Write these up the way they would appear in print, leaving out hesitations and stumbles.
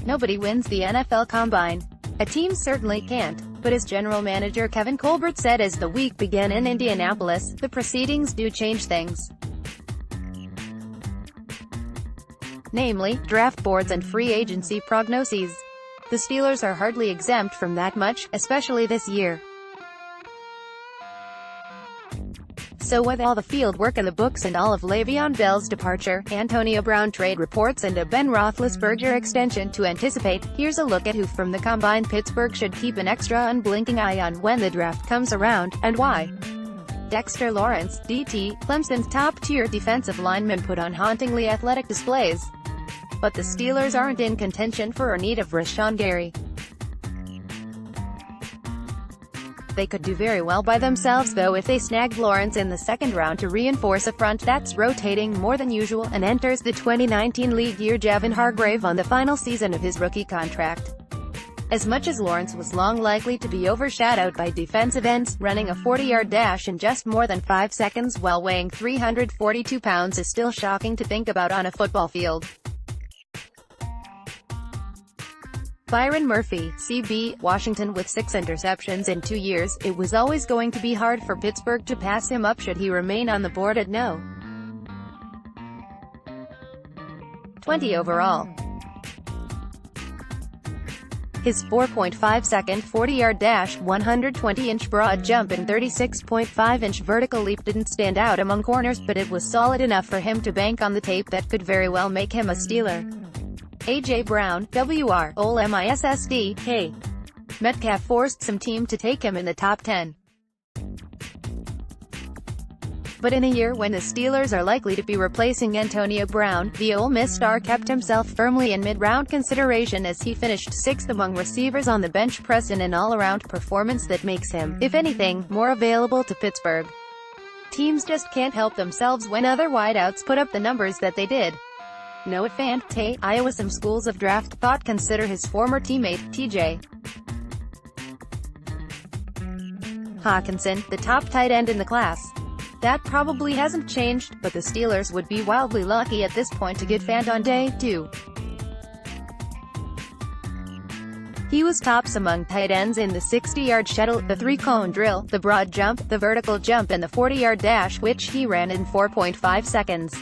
Nobody wins the NFL Combine. A team certainly can't. But as general manager Kevin Colbert said as the week began in Indianapolis, the proceedings do change things. Namely, draft boards and free agency prognoses. The Steelers are hardly exempt from that much, especially this year. So with all the field work in the books and all of Le'Veon Bell's departure, Antonio Brown trade reports and a Ben Roethlisberger extension to anticipate, here's a look at who from the Combine Pittsburgh should keep an extra unblinking eye on when the draft comes around, and why. Dexter Lawrence, DT, Clemson's top-tier defensive lineman, put on hauntingly athletic displays. But the Steelers aren't in contention for or need of Rashawn Gary. They could do very well by themselves though if they snagged Lawrence in the second round to reinforce a front that's rotating more than usual and enters the 2019 league year. Javon Hargrave on the final season of his rookie contract. As much as Lawrence was long likely to be overshadowed by defensive ends, running a 40-yard dash in just more than 5 seconds while weighing 342 pounds is still shocking to think about on a football field. Byron Murphy, CB, Washington. With 6 interceptions in 2 years, it was always going to be hard for Pittsburgh to pass him up should he remain on the board at no. 20 overall. His 4.5-second 40-yard dash, 120-inch broad jump and 36.5-inch vertical leap didn't stand out among corners, but it was solid enough for him to bank on the tape that could very well make him a Steeler. A.J. Brown, WR, Ole Missd, K. Metcalf forced some team to take him in the top 10. But in a year when the Steelers are likely to be replacing Antonio Brown, the Ole Miss star kept himself firmly in mid-round consideration as he finished 6th among receivers on the bench press in an all-around performance that makes him, if anything, more available to Pittsburgh. Teams just can't help themselves when other wideouts put up the numbers that they did. Noah Fant, Iowa. Some schools of draft thought consider his former teammate, T.J. Hawkinson, the top tight end in the class. That probably hasn't changed, but the Steelers would be wildly lucky at this point to get Fant on day 2. He was tops among tight ends in the 60-yard shuttle, the 3-cone drill, the broad jump, the vertical jump and the 40-yard dash, which he ran in 4.5 seconds.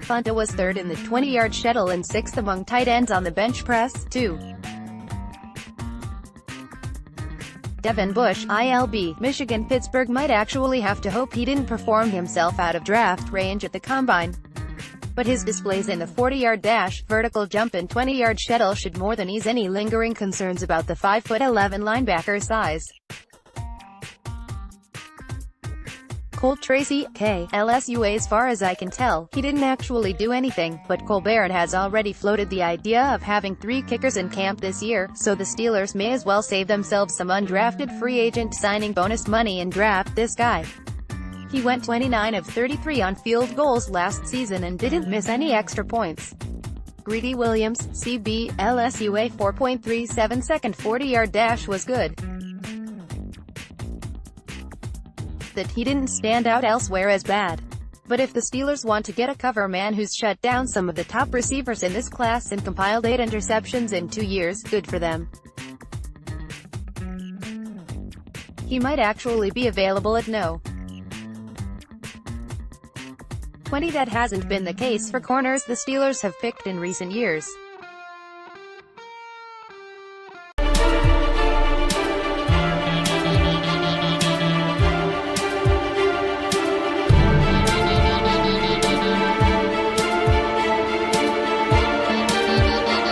Fanta was 3rd in the 20-yard shuttle and 6th among tight ends on the bench press, too. Devin Bush, ILB, Michigan. Pittsburgh might actually have to hope he didn't perform himself out of draft range at the Combine. But his displays in the 40-yard dash, vertical jump and 20-yard shuttle should more than ease any lingering concerns about the 5'11" linebacker's size. Colt Tracy, K. LSU. As far as I can tell, he didn't actually do anything, but Colbert has already floated the idea of having 3 kickers in camp this year, so the Steelers may as well save themselves some undrafted free agent signing bonus money and draft this guy. He went 29 of 33 on field goals last season and didn't miss any extra points. Greedy Williams, CB, LSU. A 4.37-second 40-yard dash was good. That he didn't stand out elsewhere as bad. But if the Steelers want to get a cover man who's shut down some of the top receivers in this class and compiled 8 interceptions in 2 years, good for them. He might actually be available at no. 20. That hasn't been the case for corners the Steelers have picked in recent years.